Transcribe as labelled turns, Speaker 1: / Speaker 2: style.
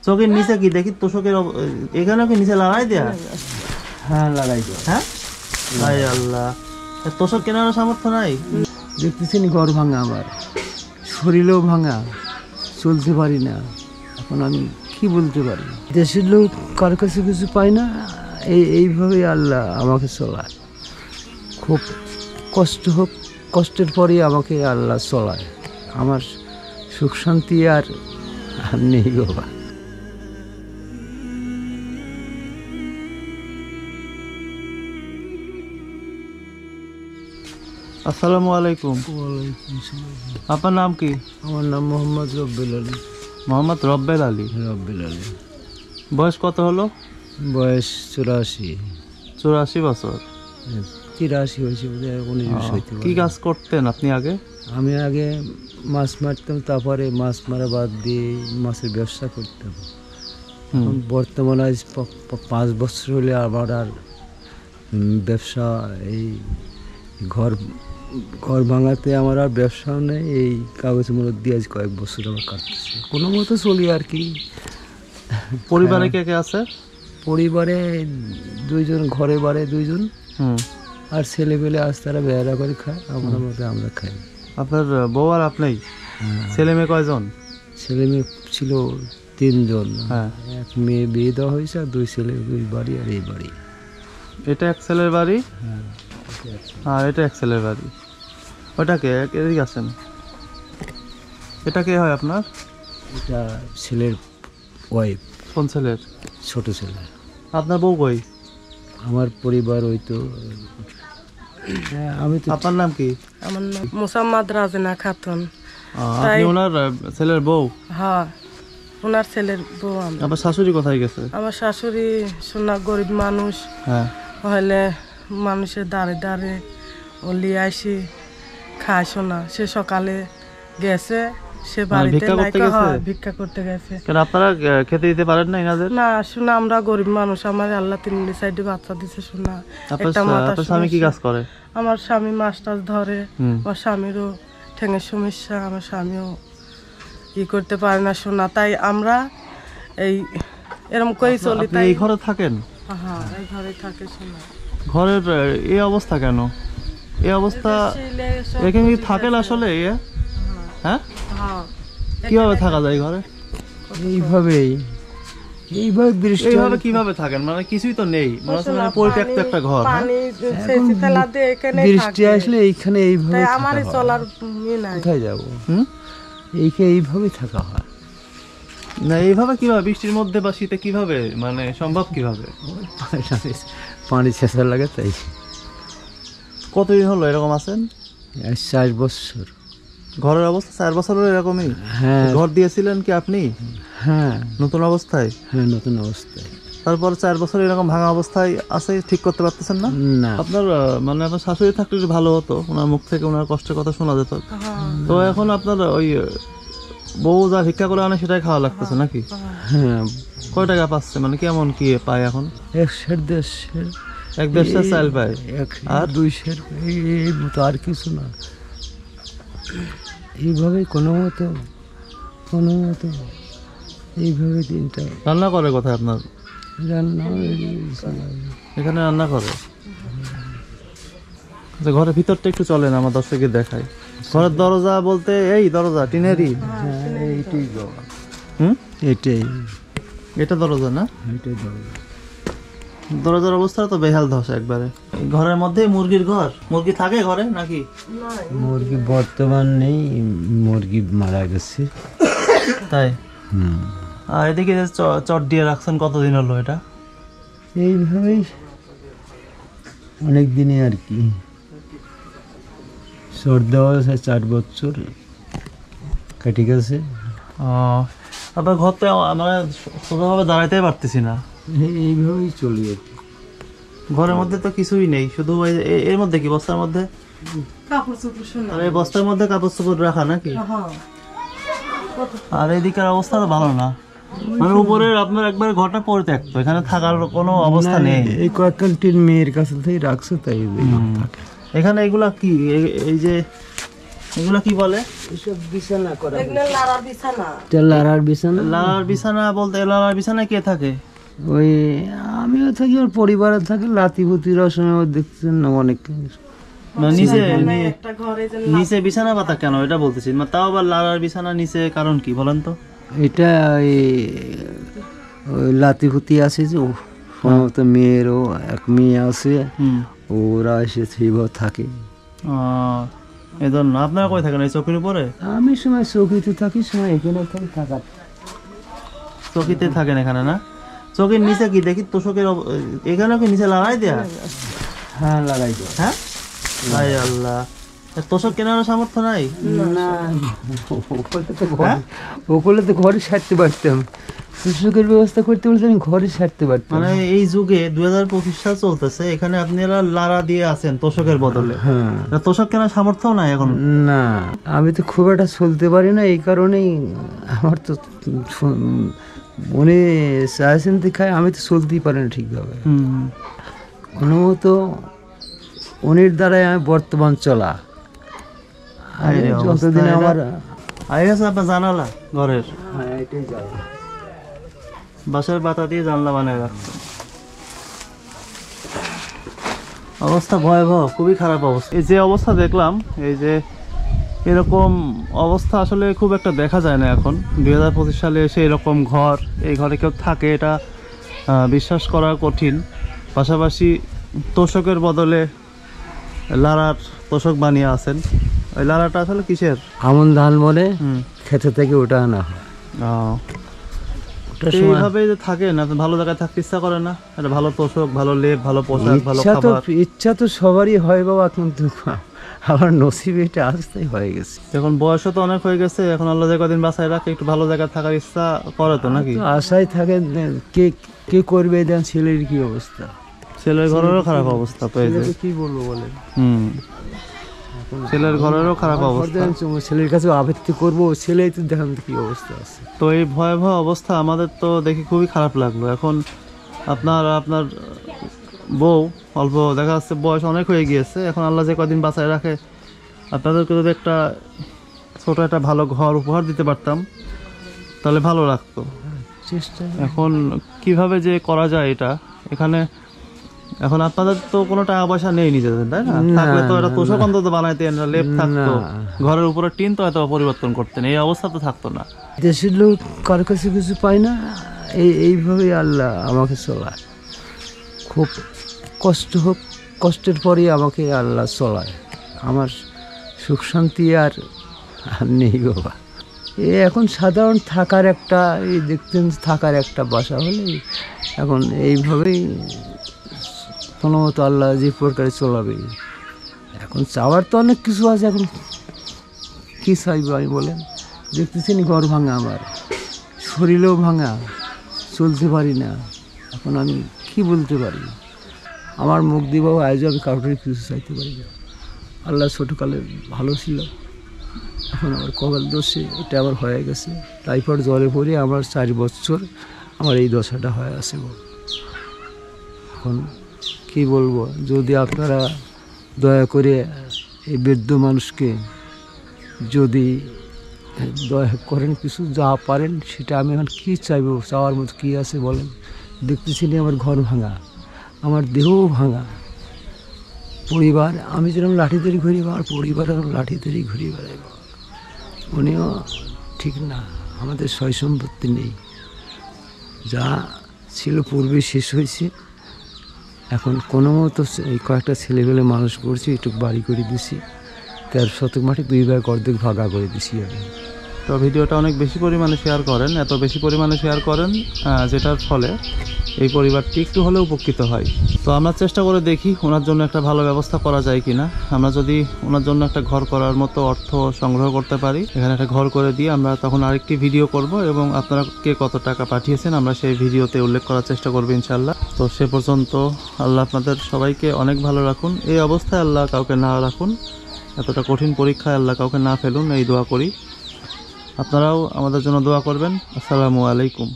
Speaker 1: চোখের নিচে কি দেখি তোষকের এখানে কি নিচে লাগাই দেয়া?
Speaker 2: হ্যাঁ লাগাই দেয়া।
Speaker 1: হ্যাঁ হায় আল্লাহ, তোষক কেনার সামর্থ্য নাই?
Speaker 2: দেখতেছেন ঘর ভাঙা, আমার শরীরও ভাঙা, চলতে পারি না। এখন আমি কি বলতে পারি, দেশের লোক কার কাছে কিছু পাই না, এইভাবেই আল্লাহ আমাকে চলায়। খুব কষ্ট হোক, কষ্টের পরে আমাকে আল্লাহ চলায়। আমার সুখ শান্তি আর নেই বাবা।
Speaker 1: আসসালামু আলাইকুম। আপনার নাম কি?
Speaker 2: আমার নাম মোহাম্মদ রব্বেল আলী।
Speaker 1: মোহাম্মদ রব্বেল আলী।
Speaker 2: রব্বেল আলী।
Speaker 1: বয়স কত হলো?
Speaker 2: বয়স 84।
Speaker 1: 84 বছর।
Speaker 2: 83 হয়েছে, 19 হইতে পারে।
Speaker 1: কি কাজ করতেন আপনি আগে?
Speaker 2: আমি আগে মাছ মারতাম, তারপরে মাছ মারা বাদ দিয়ে মাছের ব্যবসা করতাম। বর্তমানে আজ 5 বছর হলে আমার আর ব্যবসা, এই ঘর ভাঙাতে আমার আর ব্যবসাও নেই। এই কাগজ মূলত দিয়ে আজ কয়েক বছর আমার কাটতেছে, কোনো মতো চলি আর কি।
Speaker 1: পরিবারে কে কে আছে?
Speaker 2: পরিবারে 2 জন, ঘরে বাড়ে 2 জন, আর ছেলে পেলে আজ তারা বেড়া করে খায়, আমরা মতো আমরা খাই।
Speaker 1: আপনার বউ আর আপনি? ছেলে মেয়ে কয়জন?
Speaker 2: ছেলে মেয়ে ছিল 3 জন।
Speaker 1: হ্যাঁ,
Speaker 2: এক মেয়ে বিয়ে দেওয়া হয়েছে, আর 2 ছেলে, 2 বাড়ি আর এই বাড়ি।
Speaker 1: এটা এক ছেলের বাড়ি আর এটা এক ছেলের বাড়ি। ওটাকে এদিকে আছেন, এটা কে হয় আপনার?
Speaker 2: এটা ছেলের ওয়াইফ।
Speaker 1: কোন ছেলের?
Speaker 2: ছোট ছেলে।
Speaker 1: আপনার বউ কই?
Speaker 2: আমার পরিবার ওই তো। আমি তো।
Speaker 1: আপনার নাম কি?
Speaker 3: আমার নাম মোসাম্মদ রাজনা খাতুন।
Speaker 1: আপনি ওনার ছেলের বউ?
Speaker 3: হ্যাঁ, ওনার ছেলের বউ আমি।
Speaker 1: আপনার শাশুড়ি কোথায় গেছে?
Speaker 3: আমার শাশুড়ি সোনা গরিব মানুষ,
Speaker 1: হ্যাঁ,
Speaker 3: হলে মানুষের দাঁড়ে দাঁড়ে ও লিয়ে আসি খায়। সোনা সে সকালে গেছে, সে বাড়িতে ভিক্ষা করতে গেছে।
Speaker 1: কেন আপনারা খেতে দিতে পারেন না এনাদের?
Speaker 3: না শোনা, আমরা গরিব মানুষ, আমার আল্লাহ 3 সাইডে বাচ্চা দিছে। শোনা একটা মাথা।
Speaker 1: আপনার স্বামী কি কাজ করে?
Speaker 3: আমার স্বামী মাছ টাছ ধরে। আমার স্বামীরও ঠ্যাঙের সমস্যা, আমার স্বামীও ই করতে পারে না। শোনা তাই আমরা এই এরকম করে চলি। তাই
Speaker 1: এই ঘরে থাকেন?
Speaker 3: হ্যাঁ, এই ঘরে থাকে। শোনা
Speaker 1: ঘরের এই অবস্থা কেন? এই অবস্থা এখানে কি থাকেন আসলে? হ্যাঁ, কিভাবে থাকা যায় ঘরে?
Speaker 2: এইভাবেই, এইভাবে বৃষ্টি
Speaker 1: এইভাবে কিভাবে থাকেন? মানে কিছুই তো নেই, মানে পরিত্যক্ত একটা ঘর।
Speaker 2: বৃষ্টি আসলে এইখানে এইভাবে
Speaker 3: আমার চলার
Speaker 2: কোথায় যাবো? এইভাবেই থাকা হয়
Speaker 1: না। এইভাবে কিভাবে বৃষ্টির মধ্যে বা শীতে কিভাবে, মানে সম্ভব কিভাবে?
Speaker 2: পানি ছেঁচা লাগে তাই।
Speaker 1: কতদিন হলো এরকম আছেন?
Speaker 2: 4 বছর।
Speaker 1: ঘরের অবস্থা 4 বছর হলো এরকমই?
Speaker 2: হ্যাঁ।
Speaker 1: ঘর দিয়েছিলেন কি আপনি?
Speaker 2: হ্যাঁ,
Speaker 1: নতুন অবস্থায়?
Speaker 2: হ্যাঁ, নতুন অবস্থায়।
Speaker 1: তারপর 4 বছর এরকম ভাঙা অবস্থায় আছে, ঠিক করতে পারতেছেন না?
Speaker 2: না।
Speaker 1: আপনার মানে আপনার শাশুড়ি থাকলে একটু ভালো হতো, ওনার মুখ থেকে ওনার কষ্টের কথা শোনা যেত। তো এখন আপনার ওই বউ যা ভিক্ষা করে আনে সেটাই খাওয়া লাগতেছে নাকি?
Speaker 2: হ্যাঁ।
Speaker 1: কয় টাকা পাচ্ছে, মানে কেমন কি পায় এখন?
Speaker 2: 1.5
Speaker 1: চাল পায়
Speaker 2: আর 2 সের, এই মতো, আর কিছু না। এইভাবে কোনো মতো এইভাবে দিনটা।
Speaker 1: রান্না করে কোথায় আপনার?
Speaker 2: রান্না
Speaker 1: এখানে রান্না করে। আচ্ছা, ঘরের ভিতরটা একটু চলেন, আমার দর্শকে দেখাই। ঘরের দরজা বলতে এই দরজা টিনেরই?
Speaker 2: এইটাই এটাই,
Speaker 1: এটা দরজা না?
Speaker 2: এইটাই দরজা।
Speaker 1: দরজার অবস্থা তো বেহাল দশা একবারে। ঘরের মধ্যে মুরগির ঘর? মুরগি থাকে ঘরে নাকি?
Speaker 2: মুরগি বর্তমান নেই, মুরগি মারা গেছে।
Speaker 1: তাই? আর এদিকে চট দিয়ে রাখছেন, কতদিন হলো এটা?
Speaker 2: এইভাবেই অনেক দিনে আর কি। চট দেওয়া 4 বছর কেটে গেছে।
Speaker 1: আপনার ঘর তো মানে সোজাভাবে দাঁড়াইতে পারতেছি না।
Speaker 2: এইভাবেই চলি আর কি।
Speaker 1: ঘরের মধ্যে তো কিছুই নেই, শুধু এর মধ্যে কি বস্তার মধ্যে
Speaker 3: কাপড় চোপড়। শোনা
Speaker 1: আর এই বস্তার মধ্যে কাপড় চোপড় রাখা নাকি? আর এদিকের অবস্থা তো ভালো না, মানে উপরের আপনার একবার ঘরটা পরিত্যক্ত, এখানে থাকার কোনো অবস্থা নেই।
Speaker 2: এই কয়েকটি মেয়ের কাছে থেকে রাখছে তাই থাকে।
Speaker 1: এখানে এগুলা কি, এই যে এগুলো কি বলে?
Speaker 2: এসব বিছানা করা,
Speaker 3: এগুলো লাড়ার বিছানা।
Speaker 2: এটা লাড়ার বিছানা।
Speaker 1: লালার বিছানা বলতে লালার বিছানায় কে থাকে?
Speaker 2: ওই আমিও থাকি, ওর পরিবারে থাকে, লাতিপুতির সময় দেখছেন না অনেক।
Speaker 1: মানে নিচে
Speaker 3: একটা ঘরে যে
Speaker 1: নিচে বিছানা পাতা কেন এটা বলতেছি, মানে তাও আবার লালার বিছানা নিচে কারণ কি বলেন তো?
Speaker 2: এটা ওই লাতিপুতি আছে যে সমস্ত মেয়েরও এক মেয়ে আছে, ওরা এসে সেইভাবে থাকে।
Speaker 1: এই জন্য আপনারা কই থাকেন? এই চৌকির উপরে?
Speaker 2: আমি সময় চৌকিতে থাকি, সময় এখানে থাকি, থাকার
Speaker 1: চৌকিতে থাকেন এখানে না? চৌকির নিচে কি দেখি তোষকের এখানে কি নিচে লাগাই দেয়া?
Speaker 2: হ্যাঁ লাগাই দেয়।
Speaker 1: হ্যাঁ হায় আল্লাহ, তোষক কেনার সামর্থ্য নাই?
Speaker 2: না ওগুলো তো ঘরে সারতে পারতাম, সুযোগের ব্যবস্থা করতে বলতে আমি ঘরে সারতে পারতাম।
Speaker 1: মানে এই যুগে 2025 সাল চলতেছে, এখানে আপনারা লারা দিয়ে আছেন তোষকের বদলে?
Speaker 2: হ্যাঁ।
Speaker 1: তোষক কেনার সামর্থ্য নাই এখন?
Speaker 2: না, আমি তো খুব একটা চলতে পারি না, এই কারণেই আমার তো উনি চাইছেন দেখায়, আমি তো চলতেই পারি না ঠিকভাবে। অনুমত উনির দ্বারাই আমি বর্তমান চলা। যতদিন আমার
Speaker 1: আগে গেছে আপনার জানালা ঘরের
Speaker 2: এটাই যাবে,
Speaker 1: বাসার বাতা দিয়ে জানলা বানিয়ে রাখছেন। অবস্থা ভয়াবহ, খুবই খারাপ অবস্থা। এই যে অবস্থা দেখলাম, এই যে এরকম অবস্থা আসলে খুব একটা দেখা যায় না এখন। 2025 সালে এসে এরকম ঘর, এই ঘরে কেউ থাকে এটা বিশ্বাস করা কঠিন। পাশাপাশি তোষকের বদলে লারার তোষক বানিয়ে আছেন। ওই লারাটা আসলে কিসের?
Speaker 2: আমন ধান বলে খেতে থেকে ওটা আনা হয়।
Speaker 1: এইভাবে যে থাকেন, আপনি ভালো জায়গায় থাকতে ইচ্ছা করে না? একটা ভালো তোষক, ভালো লেপ, ভালো পোশাক, ভালো খাবার।
Speaker 2: ইচ্ছা তো সবারই হয় বাবা, কিন্তু আমার নসিবে এটা আসতেই হয়ে গেছে।
Speaker 1: এখন বয়সও তো অনেক হয়ে গেছে, এখন আল্লাহ যে কদিন বাঁচায় রাখে, একটু ভালো জায়গায় থাকার ইচ্ছা করে তো নাকি?
Speaker 2: আশায় থাকে, কে কে করবে, দেন ছেলের কি অবস্থা,
Speaker 1: ছেলের ঘরেরও খারাপ অবস্থা পেয়েছে।
Speaker 2: কি বলবো বলেন?
Speaker 1: ছেলের ঘরেরও খারাপ অবস্থা।
Speaker 2: ছেলের কাছে আবৃত্তি করবো, ছেলেই তো দেখেন কি অবস্থা আছে।
Speaker 1: তো এই ভয়াবহ অবস্থা আমাদের তো দেখে খুবই খারাপ লাগলো। এখন আপনার বউ অল্প দেখা যাচ্ছে বয়স অনেক হয়ে গিয়েছে, এখন আল্লাহ যে কদিন বাঁচায় রাখে, আপনাদেরকে যদি একটা ছোট একটা ভালো ঘর উপহার দিতে পারতাম তাহলে ভালো লাগতো।
Speaker 2: চেষ্টা
Speaker 1: এখন কিভাবে যে করা যায় এটা, এখানে এখন আপনাদের তো কোনো টাকা পয়সা নেই নিজেদের, তাই না? থাকলে তো এটা তোষক অন্তত বানাইতেন, লেপ থাকতো, ঘরের উপরে টিন তো হয়তো পরিবর্তন করতেন, এই অবস্থা তো থাকতো না।
Speaker 2: দেশের লোক কারো কাছে কিছু পায় না, এইভাবেই আল্লাহ আমাকে চলায়। খুব কষ্ট হোক, কষ্টের পরেই আমাকে আল্লাহ চলায়। আমার সুখ শান্তি আর নেই বাবা। এখন সাধারণ থাকার একটা, এই দেখতেন থাকার একটা বাসা হলে, এখন এইভাবেই কোনো মতো আল্লাহ যে প্রকারে চলাবে। এখন চাওয়ার তো অনেক কিছু আছে, এখন কী চাইবো আমি বলেন? দেখতেছেন ঘর ভাঙা, আমার শরীরও ভাঙা, চলতে পারি না। এখন আমি কি বলতে পারি? আমার মুখ দিয়ে বাবা আজও আমি কাউকে কিছু চাইতে পারি না। আল্লাহ ছোটোকালে ভালো ছিল, এখন আমার কপাল দোষে এটা আবার হয়ে গেছে। টাইফয়েড জ্বরে পড়ে আমার 4 বছর আমার এই দশাটা হয়ে আছে। এখন কি বলবো? যদি আপনারা দয়া করে এই বৃদ্ধ মানুষকে যদি দয়া করেন, কিছু যা পারেন সেটা, আমি এখন কী চাইবো? চাওয়ার মতো কী আছে বলেন? দেখতেছিনি আমার ঘর ভাঙা, আমার দেহও ভাঙা, পরিবার, আমি যেরকম লাঠি ধরে ঘুরি, আমার পরিবার লাঠি ধরেই ঘুরি বেড়াইব। উনিও ঠিক না, আমাদের সয় সম্পত্তি নেই, যা ছিল পূর্বে শেষ হয়েছে। এখন কোনো মতো এই কয়েকটা ছেলেবেলে মানুষ করছি, একটু বাড়ি করে দিছি, 13 শতক মাটি 2 ভাগ অর্ধেক ভাগা করে দিছি আমি।
Speaker 1: তো ভিডিওটা অনেক বেশি পরিমাণে শেয়ার করেন, এত বেশি পরিমাণে শেয়ার করেন যেটার ফলে এই পরিবারটি একটু হলেও উপকৃত হয়। তো আমরা চেষ্টা করে দেখি ওনার জন্য একটা ভালো ব্যবস্থা করা যায় কিনা। আমরা যদি ওনার জন্য একটা ঘর করার মতো অর্থ সংগ্রহ করতে পারি, এখানে একটা ঘর করে দিয়ে আমরা তখন আরেকটি ভিডিও করব, এবং আপনারা কে কত টাকা পাঠিয়েছেন আমরা সেই ভিডিওতে উল্লেখ করার চেষ্টা করবো ইনশাল্লাহ। তো সে পর্যন্ত আল্লাহ আপনাদের সবাইকে অনেক ভালো রাখুন, এই অবস্থায় আল্লাহ কাউকে না রাখুন, এতটা কঠিন পরীক্ষায় আল্লাহ কাউকে না ফেলুন, এই দোয়া করি। আপনারাও আমাদের জন্য দোয়া করবেন। আসসালামু আলাইকুম।